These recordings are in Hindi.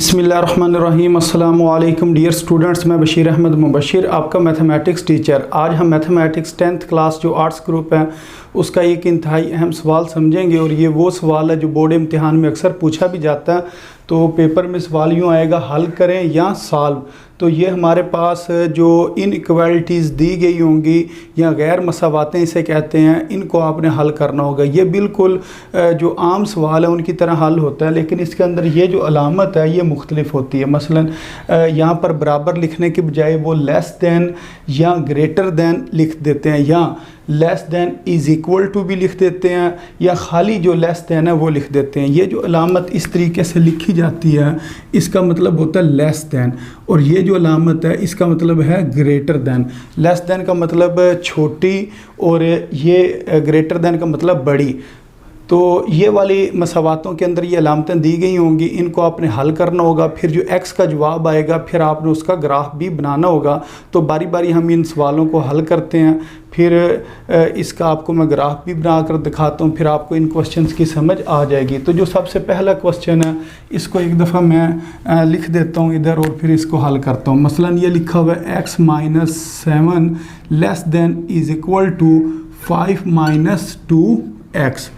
बिस्मिल्लाहिर्रहमानिर्रहीम। अस्सलामु अलैकुम डियर स्टूडेंट्स, मैं बशीर अहमद मुबशिर, आपका मैथमेटिक्स टीचर। आज हम मैथमेटिक्स 10th क्लास जो आर्ट्स ग्रुप है उसका एक इंतहाई अहम सवाल समझेंगे। और ये वो सवाल है जो बोर्ड इम्तिहान में अक्सर पूछा भी जाता है। तो पेपर में सवाल यूँ आएगा, हल करें या सॉल्व। तो ये हमारे पास जो इनइक्वालिटीज़ दी गई होंगी या गैर मसावातें इसे कहते हैं, इनको आपने हल करना होगा। ये बिल्कुल जो आम सवाल है उनकी तरह हल होता है, लेकिन इसके अंदर ये जो अलामत है ये मुख्तलिफ होती है। मसलन यहाँ पर बराबर लिखने के बजाय वो लेस दैन या ग्रेटर दैन लिख देते हैं, या less than is equal to भी लिख देते हैं, या खाली जो लेस दैन है वो लिख देते हैं। ये जो अलामत इस तरीके से लिखी जाती है इसका मतलब होता है लेस दैन, और ये जो अलामत है इसका मतलब है ग्रेटर दैन। लेस दैन का मतलब छोटी और ये ग्रेटर दैन का मतलब बड़ी। तो ये वाली मसावातों के अंदर ये अलामतें दी गई होंगी, इनको आपने हल करना होगा। फिर जो एक्स का जवाब आएगा फिर आपने उसका ग्राफ भी बनाना होगा। तो बारी बारी हम इन सवालों को हल करते हैं, फिर इसका आपको मैं ग्राफ भी बना कर दिखाता हूँ, फिर आपको इन क्वेश्चंस की समझ आ जाएगी। तो जो सबसे पहला क्वेश्चन है इसको एक दफ़ा मैं लिख देता हूँ इधर और फिर इसको हल करता हूँ। मसलन ये लिखा हुआ है x - 7 less than is equal to 5 - 2x।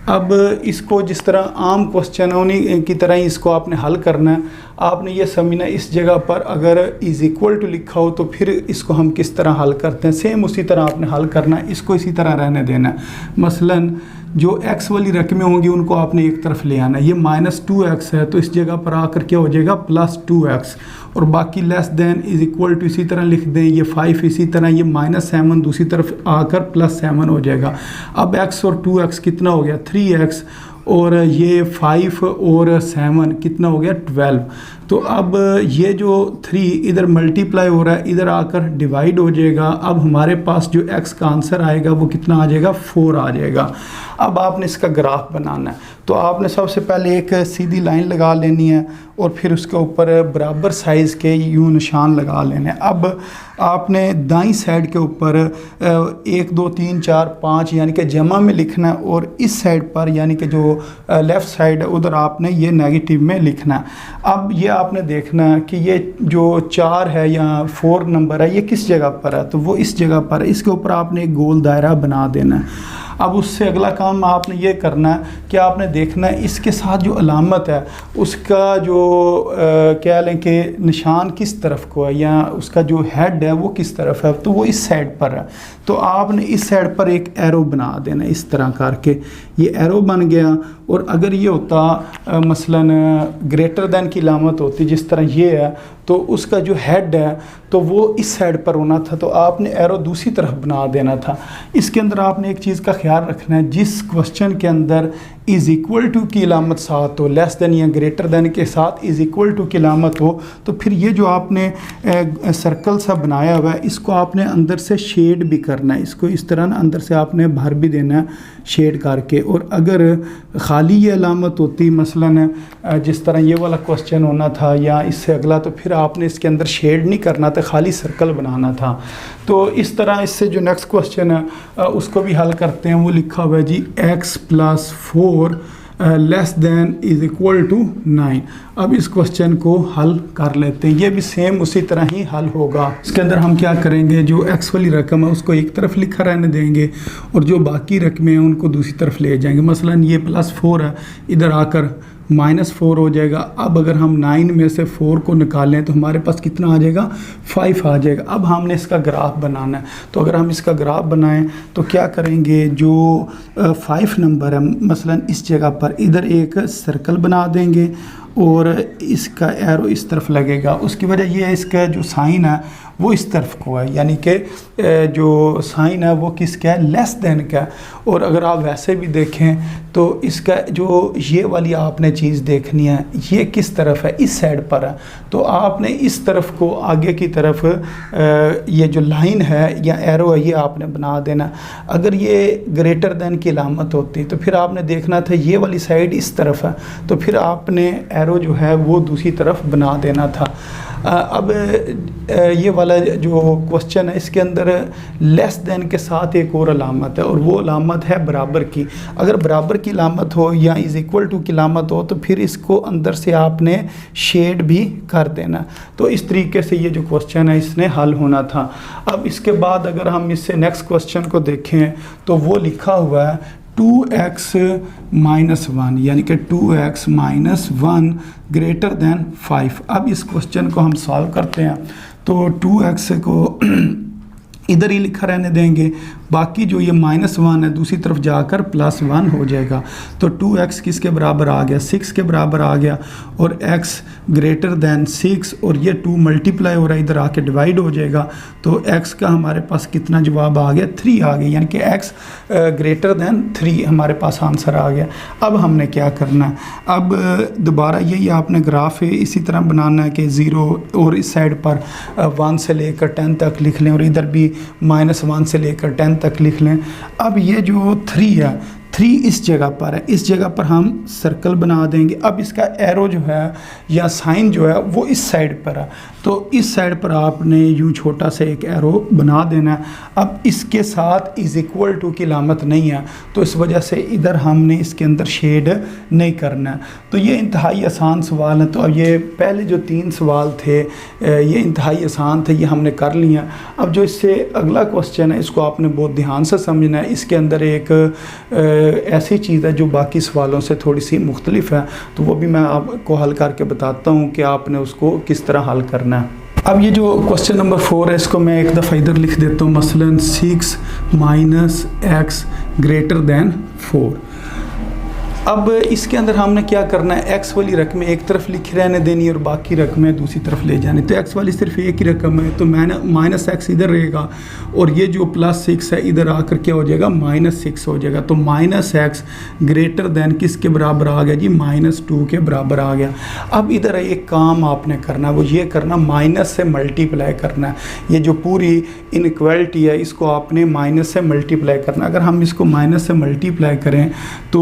अब इसको जिस तरह आम क्वेश्चन है उन्हीं की तरह ही इसको आपने हल करना है। आपने ये समझना इस जगह पर अगर इज़ इक्वल टू लिखा हो तो फिर इसको हम किस तरह हल करते हैं, सेम उसी तरह आपने हल करना है, इसको इसी तरह रहने देना है। मसलन जो x वाली रकमें होंगी उनको आपने एक तरफ ले आना है। ये -2x है तो इस जगह पर आकर क्या हो जाएगा +2x, और बाकी less than is equal to इसी तरह लिख दें। ये 5 इसी तरह, ये -7 दूसरी तरफ आकर +7 हो जाएगा। अब x और 2x कितना हो गया 3x, और ये 5 और 7 कितना हो गया 12। तो अब ये जो 3 इधर मल्टीप्लाई हो रहा है इधर आकर डिवाइड हो जाएगा। अब हमारे पास जो x का आंसर आएगा वो कितना आ जाएगा 4 आ जाएगा। अब आपने इसका ग्राफ बनाना है, तो आपने सबसे पहले एक सीधी लाइन लगा लेनी है और फिर उसके ऊपर बराबर साइज़ के यूँ निशान लगा लेने हैं। अब आपने दाईं साइड के ऊपर 1 2 3 4 5 यानी कि जमा में लिखना है, और इस साइड पर यानी कि जो लेफ़्ट साइड है उधर आपने ये नेगेटिव में लिखना है। अब ये आपने देखना है कि ये जो 4 है या 4 नंबर है ये किस जगह पर है, तो वो इस जगह पर है। इसके ऊपर आपने एक गोल दायरा बना देना है। अब उससे अगला काम आपने ये करना है कि आपने देखना है इसके साथ जो अलामत है उसका जो क्या लें कि निशान किस तरफ को है, या उसका जो हेड है वो किस तरफ है, तो वो इस साइड पर है। तो आपने इस साइड पर एक एरो बना देना इस तरह करके, ये एरो बन गया। और अगर ये होता मसलन ग्रेटर दैन की अलामत होती जिस तरह ये है, तो उसका जो हेड है तो वो इस साइड पर होना था, तो आपने एरो दूसरी तरफ बना देना था। इसके अंदर आपने एक चीज़ का ख्याल रखना है, जिस क्वेश्चन के अंदर इज़ इक्वल टू की अलामत साथ हो, लेस देन या ग्रेटर देन के साथ इज़ इक्वल टू की अलामत हो, तो फिर ये जो आपने सर्कल सा बनाया हुआ है इसको आपने अंदर से शेड भी करना है। इसको इस तरह ना अंदर से आपने भर भी देना है शेड करके। और अगर खाली ये अलामत होती मसलन जिस तरह ये वाला क्वेश्चन होना था या इससे अगला, तो फिर आपने इसके अंदर शेड नहीं करना था, खाली सर्कल बनाना था। तो इस तरह इससे जो नेक्स्ट क्वेश्चन है उसको भी हल करते हैं। वो लिखा हुआ है जी x + 4 less than is equal to 9। अब इस क्वेश्चन को हल कर लेते हैं। ये भी सेम उसी तरह ही हल होगा। इसके अंदर हम क्या करेंगे, जो x वाली रकम है उसको एक तरफ लिखा रहने देंगे और जो बाकी रकमें हैं उनको दूसरी तरफ ले जाएंगे। मसलन ये +4 है, इधर आकर -4 हो जाएगा। अब अगर हम 9 में से 4 को निकालें तो हमारे पास कितना आ जाएगा 5 आ जाएगा। अब हमने इसका ग्राफ बनाना है, तो अगर हम इसका ग्राफ बनाएं तो क्या करेंगे, जो 5 नंबर है मसलन इस जगह पर इधर एक सर्कल बना देंगे और इसका एरो इस तरफ लगेगा। उसकी वजह ये है इसका जो साइन है वो इस तरफ को है, यानी कि जो साइन है वो किसका है लेस देन का। और अगर आप वैसे भी देखें तो इसका जो ये वाली आपने चीज़ देखनी है ये किस तरफ है, इस साइड पर है। तो आपने इस तरफ को आगे की तरफ ये जो लाइन है या एरो है ये आपने बना देना। अगर ये ग्रेटर देन की अलामत होती तो फिर आपने देखना था ये वाली साइड इस तरफ है, तो फिर आपने एरो एरो जो है वो दूसरी तरफ बना देना था। अब ये वाला जो क्वेश्चन है इसके अंदर लेस देन के साथ एक और अलामत है, और वो अलामत है बराबर की। अगर बराबर की अलामत हो या इज़ इक्वल टू की अलामत हो तो फिर इसको अंदर से आपने शेड भी कर देना। तो इस तरीके से ये जो क्वेश्चन है इसने हल होना था। अब इसके बाद अगर हम इससे नेक्स्ट क्वेश्चन को देखें तो वो लिखा हुआ है 2x माइनस 1, यानी कि 2x माइनस 1 ग्रेटर देन 5। अब इस क्वेश्चन को हम सॉल्व करते हैं तो 2x को इधर ही लिखा रहने देंगे, बाकी जो ये -1 है दूसरी तरफ जाकर +1 हो जाएगा। तो 2x किसके बराबर आ गया, 6 के बराबर आ गया, और x ग्रेटर दैन 6, और ये 2 मल्टीप्लाई हो रहा है इधर आके डिवाइड हो जाएगा। तो x का हमारे पास कितना जवाब आ गया, 3 आ गया, यानी कि x ग्रेटर दैन 3 हमारे पास आंसर आ गया। अब हमने क्या करना है, अब दोबारा यही आपने ग्राफ है इसी तरह बनाना है कि 0 और इस साइड पर 1 से लेकर 10 तक लिख लें, और इधर भी -1 से लेकर 10 तक लिख लें। अब ये जो 3 है, 3 इस जगह पर है, इस जगह पर हम सर्कल बना देंगे। अब इसका एरो जो है या साइन जो है वो इस साइड पर है, तो इस साइड पर आपने यूँ छोटा सा एक एरो बना देना है। अब इसके साथ इज़ इक्वल टू की अलामत नहीं है, तो इस वजह से इधर हमने इसके अंदर शेड नहीं करना है। तो ये इंतहाई आसान सवाल है। तो अब ये पहले जो 3 सवाल थे ये इंतहाई आसान थे, ये हमने कर लिया। अब जो इससे अगला क्वेश्चन है इसको आपने बहुत ध्यान से समझना है। इसके अंदर एक ऐसी चीज़ है जो बाकी सवालों से थोड़ी सी मुख्तलिफ है, तो वो भी मैं आपको हल करके बताता हूँ कि आपने उसको किस तरह हल करना है। अब ये जो क्वेश्चन नंबर 4 है इसको मैं एक दफ़ा इधर लिख देता हूँ, मसलन 6 माइनस x ग्रेटर दैन 4। अब इसके अंदर हमने क्या करना है, x वाली रकमें एक तरफ लिखे रहने देनी और बाकी रकमें दूसरी तरफ ले जानी। तो x वाली सिर्फ एक ही रकम है, तो -x इधर रहेगा, और ये जो +6 है इधर आकर क्या हो जाएगा, -6 हो जाएगा। तो -x ग्रेटर दैन किसके बराबर आ गया जी, -2 के बराबर आ गया। अब इधर एक काम आपने करना, वो ये करना माइनस से मल्टीप्लाई करना है। ये जो पूरी इनइक्वालिटी है इसको आपने माइनस से मल्टीप्लाई करना। अगर हम इसको माइनस से मल्टीप्लाई करें तो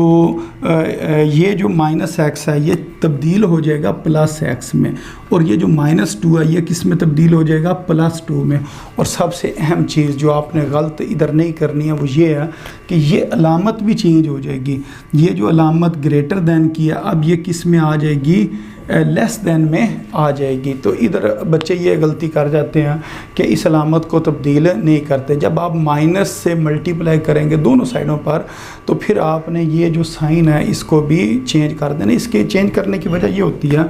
ये जो -x है ये तब्दील हो जाएगा +x में, और ये जो -2 है ये किस में तब्दील हो जाएगा, +2 में। और सबसे अहम चीज़ जो आपने गलत इधर नहीं करनी है वो ये है कि ये अलामत भी चेंज हो जाएगी। ये जो अलामत ग्रेटर दैन की है अब ये किस में आ जाएगी, लेस दैन में आ जाएगी। तो इधर बच्चे ये गलती कर जाते हैं कि इस अलामत को तब्दील नहीं करते। जब आप माइनस से मल्टीप्लाई करेंगे दोनों साइडों पर तो फिर आपने ये जो साइन है इसको भी चेंज कर देना। इसके चेंज करने की वजह ये होती है,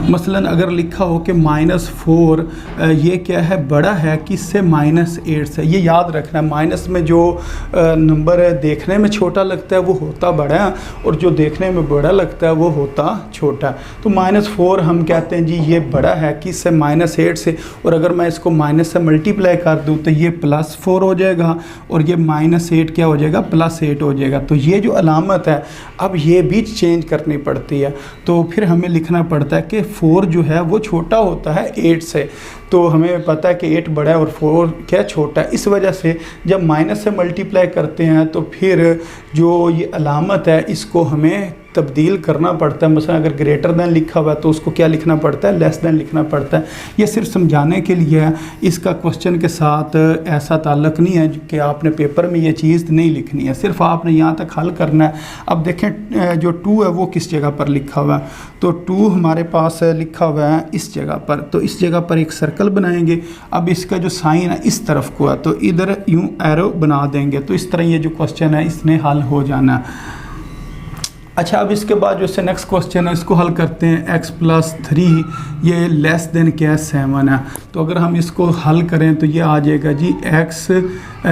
मसलन अगर लिखा हो कि -4 ये क्या है, बड़ा है किससे, -8 से। ये याद रखना है, माइनस में जो नंबर देखने में छोटा लगता है वो होता बड़ा है, और जो देखने में बड़ा लगता है वो होता छोटा। तो -4 हम कहते हैं जी ये बड़ा है किससे, -8 से, और अगर मैं इसको माइनस से मल्टीप्लाई कर दूं तो ये +4 हो जाएगा, और ये -8 क्या हो जाएगा, +8 हो जाएगा। तो ये जो अलामत है अब ये भी चेंज करनी पड़ती है। तो फिर हमें लिखना पड़ता है कि 4 जो है वो छोटा होता है 8 से। तो हमें पता है कि 8 बड़ा है और 4 क्या छोटा है। इस वजह से जब माइनस से मल्टीप्लाई करते हैं तो फिर जो ये अलामत है इसको हमें तब्दील करना पड़ता है। मसलन अगर ग्रेटर दैन लिखा हुआ है तो उसको क्या लिखना पड़ता है, लेस दैन लिखना पड़ता है। ये सिर्फ समझाने के लिए है, इसका क्वेश्चन के साथ ऐसा ताल्लुक़ नहीं है कि आपने पेपर में ये चीज़ नहीं लिखनी है, सिर्फ आपने यहाँ तक हल करना है। अब देखें जो 2 है वो किस जगह पर लिखा हुआ है, तो 2 हमारे पास लिखा हुआ है इस जगह पर। तो इस जगह पर एक सर्कल बनाएंगे। अब इसका जो साइन है इस तरफ को है तो इधर यूँ एरो बना देंगे। तो इस तरह ये जो क्वेश्चन है इसने हल हो जाना है। अच्छा, अब इसके बाद जो इससे नेक्स्ट क्वेश्चन है इसको हल करते हैं। x+3 ये लेस देन क्या, 7 है। तो अगर हम इसको हल करें तो ये आ जाएगा जी x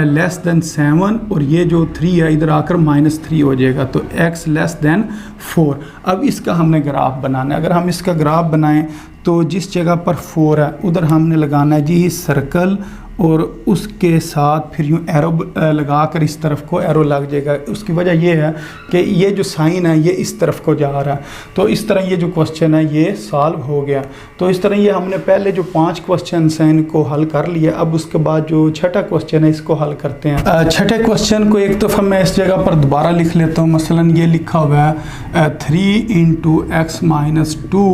लेस देन 7, और ये जो 3 है इधर आकर -3 हो जाएगा। तो x लेस देन 4। अब इसका हमने ग्राफ बनाना है। अगर हम इसका ग्राफ बनाएं तो जिस जगह पर 4 है उधर हमने लगाना है जी सर्कल, और उसके साथ फिर यूँ एरो लगा कर इस तरफ को एरो लग जाएगा। उसकी वजह ये है कि ये जो साइन है ये इस तरफ को जा रहा है। तो इस तरह ये जो क्वेश्चन है ये सॉल्व हो गया। तो इस तरह ये हमने पहले जो 5 क्वेश्चन हैं इनको हल कर लिया। अब उसके बाद जो छठा क्वेश्चन है इसको हल करते हैं। छठे क्वेश्चन को एक दफ़ा मैं इस जगह पर दोबारा लिख लेता हूँ। मसलन ये लिखा हुआ है 3 × x - 2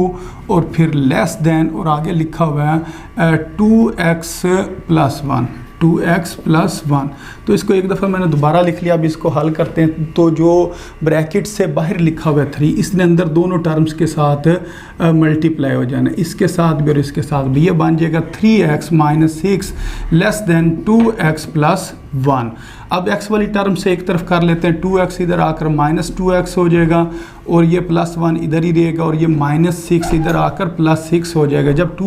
और फिर लेस देन और आगे लिखा हुआ है 2x + 1, 2x + 1। तो इसको एक दफ़ा मैंने दोबारा लिख लिया। अब इसको हल करते हैं। तो जो ब्रैकेट से बाहर लिखा हुआ है 3, इसने अंदर दोनों टर्म्स के साथ मल्टीप्लाई हो जाना है, इसके साथ भी और इसके साथ भी। ये बन जाएगा 3x - 6 लेस देन 2x + 1। अब x वाली टर्म से एक तरफ कर लेते हैं। 2x इधर आकर -2x हो जाएगा और ये +1 इधर ही रहेगा और ये -6 इधर आकर +6 हो जाएगा। जब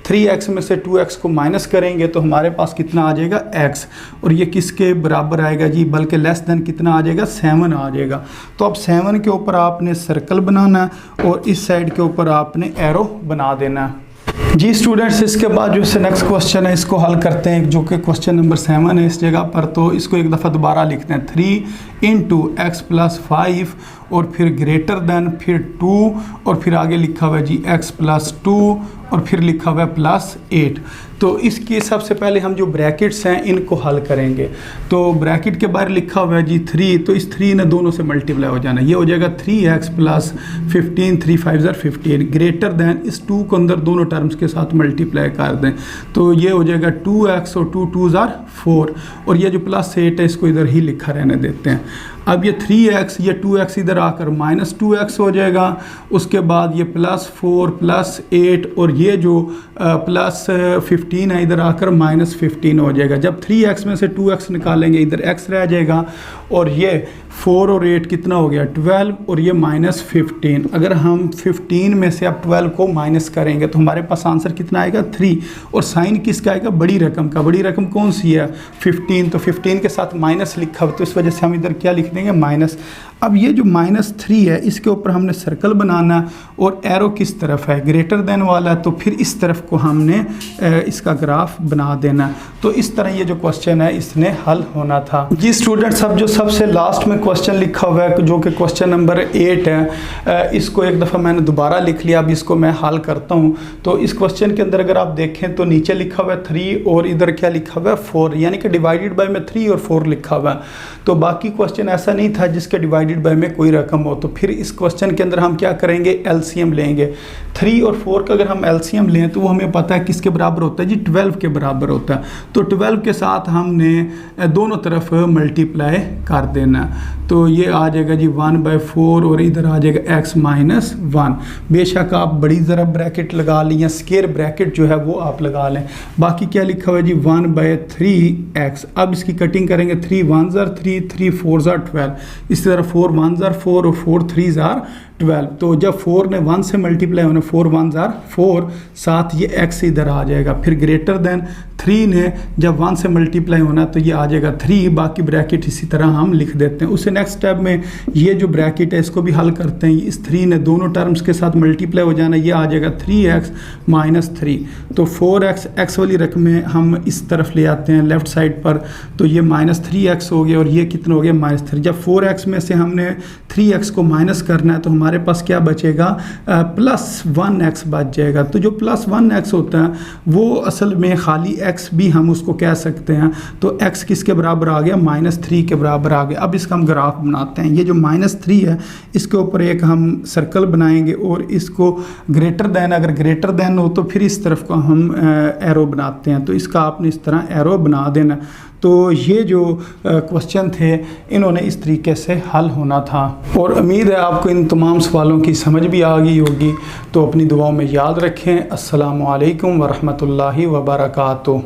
3x में से 2x को माइनस करेंगे तो हमारे पास कितना आ जाएगा x, और ये किसके बराबर आएगा जी, बल्कि लेस देन कितना आ जाएगा, 7 आ जाएगा। तो अब 7 के ऊपर आपने सर्कल बनाना है और इस साइड के ऊपर आपने एरो बना देना है। जी स्टूडेंट्स, इसके बाद जो नेक्स्ट क्वेश्चन है इसको हल करते हैं, जो कि क्वेश्चन नंबर 7 है इस जगह पर। तो इसको एक दफ़ा दोबारा लिखते हैं। 3 × x + 5 और फिर ग्रेटर देन, फिर 2 और फिर आगे लिखा हुआ है जी x + 2 और फिर लिखा हुआ है +8। तो इसकी सबसे पहले हम जो ब्रैकेट्स हैं इनको हल करेंगे। तो ब्रैकेट के बाहर लिखा हुआ है जी 3, तो इस 3 ने दोनों से मल्टीप्लाई हो जाना। ये हो जाएगा 3x + 15, 3 × 5 = 15। ग्रेटर देन, इस 2 को अंदर दोनों टर्म्स के साथ मल्टीप्लाई कर दें तो ये हो जाएगा 2x और 2 2 = 4 और ये जो +8 है इसको इधर ही लिखा रहने देते हैं। अब ये 3x, ये 2x इधर आकर -2x हो जाएगा। उसके बाद ये +4 +8 और ये जो +15 है इधर आकर -15 हो जाएगा। जब 3x में से 2x निकालेंगे इधर x रह जाएगा और ये 4 और 8 कितना हो गया, 12 और ये -15। अगर हम 15 में से अब 12 को माइनस करेंगे तो हमारे पास आंसर कितना आएगा, 3। और साइन किसका आएगा, बड़ी रकम का। बड़ी रकम कौन सी है, 15। तो 15 के साथ माइनस लिखा हुआ तो इस वजह से हम इधर क्या लिख देंगे, माइनस। अब ये जो -3 है इसके ऊपर हमने सर्कल बनाना और एरो किस तरफ है, ग्रेटर देन वाला, तो फिर इस तरफ को हमने इसका ग्राफ बना देना। तो इस तरह ये जो क्वेश्चन है इसने हल होना था। जी स्टूडेंट्स, अब जो सबसे लास्ट में क्वेश्चन लिखा हुआ है जो कि क्वेश्चन नंबर 8 है, इसको एक दफ़ा मैंने दोबारा लिख लिया। अब इसको मैं हल करता हूँ। तो इस क्वेश्चन के अंदर अगर आप देखें तो नीचे लिखा हुआ है 3 और इधर क्या लिखा हुआ है, 4, यानी कि डिवाइडेड बाय में 3 और 4 लिखा हुआ है। तो बाकी क्वेश्चन ऐसा नहीं था जिसके डिवाइडेड बाय में कोई रकम हो। तो फिर इस क्वेश्चन के अंदर हम क्या करेंगे, एलसीएम लेंगे। 3 और 4 का अगर हम एलसीएम लें तो वो हमें पता है किसके बराबर होता है जी, 12 के बराबर होता है। तो 12 के साथ हमने दोनों तरफ मल्टीप्लाई कर देना। तो ये आ जाएगा जी 1/4 और इधर आ जाएगा x - 1। बेशक आप बड़ी ज़रा ब्रैकेट लगा लें या स्क्वायर ब्रैकेट जो है वो आप लगा लें। बाकी क्या लिखा हुआ है जी 1/3x। अब इसकी कटिंग करेंगे, 3 1s are 3, 3 4s are 12। इसी तरह 4 1s are 4 और 4 3s are 12। तो जब 4 ने 1 से मल्टीप्लाई होना, 4 1s are 4, साथ ये x इधर आ जाएगा। फिर ग्रेटर देन 3 ने जब 1 से मल्टीप्लाई होना तो ये आ जाएगा 3। बाकी ब्रैकेट इसी तरह हम लिख देते हैं। उससे नेक्स्ट स्टेप में ये जो ब्रैकेट है इसको भी हल करते हैं। इस 3 ने दोनों टर्म्स के साथ मल्टीप्लाई हो जाना, ये आ जाएगा 3x - 3। तो 4x, x वाली रकमें हम इस तरफ ले आते हैं लेफ़्ट साइड पर, तो ये -3x हो गया और ये कितना हो गया, -3। जब 4x में से हमने 3x को माइनस करना है तो हमारे पास क्या बचेगा, +1x बच जाएगा। तो जो +1x होता है वो असल में खाली x भी हम उसको कह सकते हैं। तो x किसके बराबर आ गया, -3 के बराबर आ गया। अब इसका हम ग्राफ बनाते हैं। ये जो -3 है इसके ऊपर एक हम सर्कल बनाएंगे और इसको ग्रेटर देन, अगर ग्रेटर देन हो तो फिर इस तरफ को हम एरो बनाते हैं। तो इसका आपने इस तरह एरो बना देना। तो ये जो क्वेश्चन थे इन्होंने इस तरीके से हल होना था और उम्मीद है आपको इन तमाम सवालों की समझ भी आ गई होगी। तो अपनी दुआओं में याद रखें। अस्सलामु अलैकुम वरहमतुल्लाहि वबरकातुहू।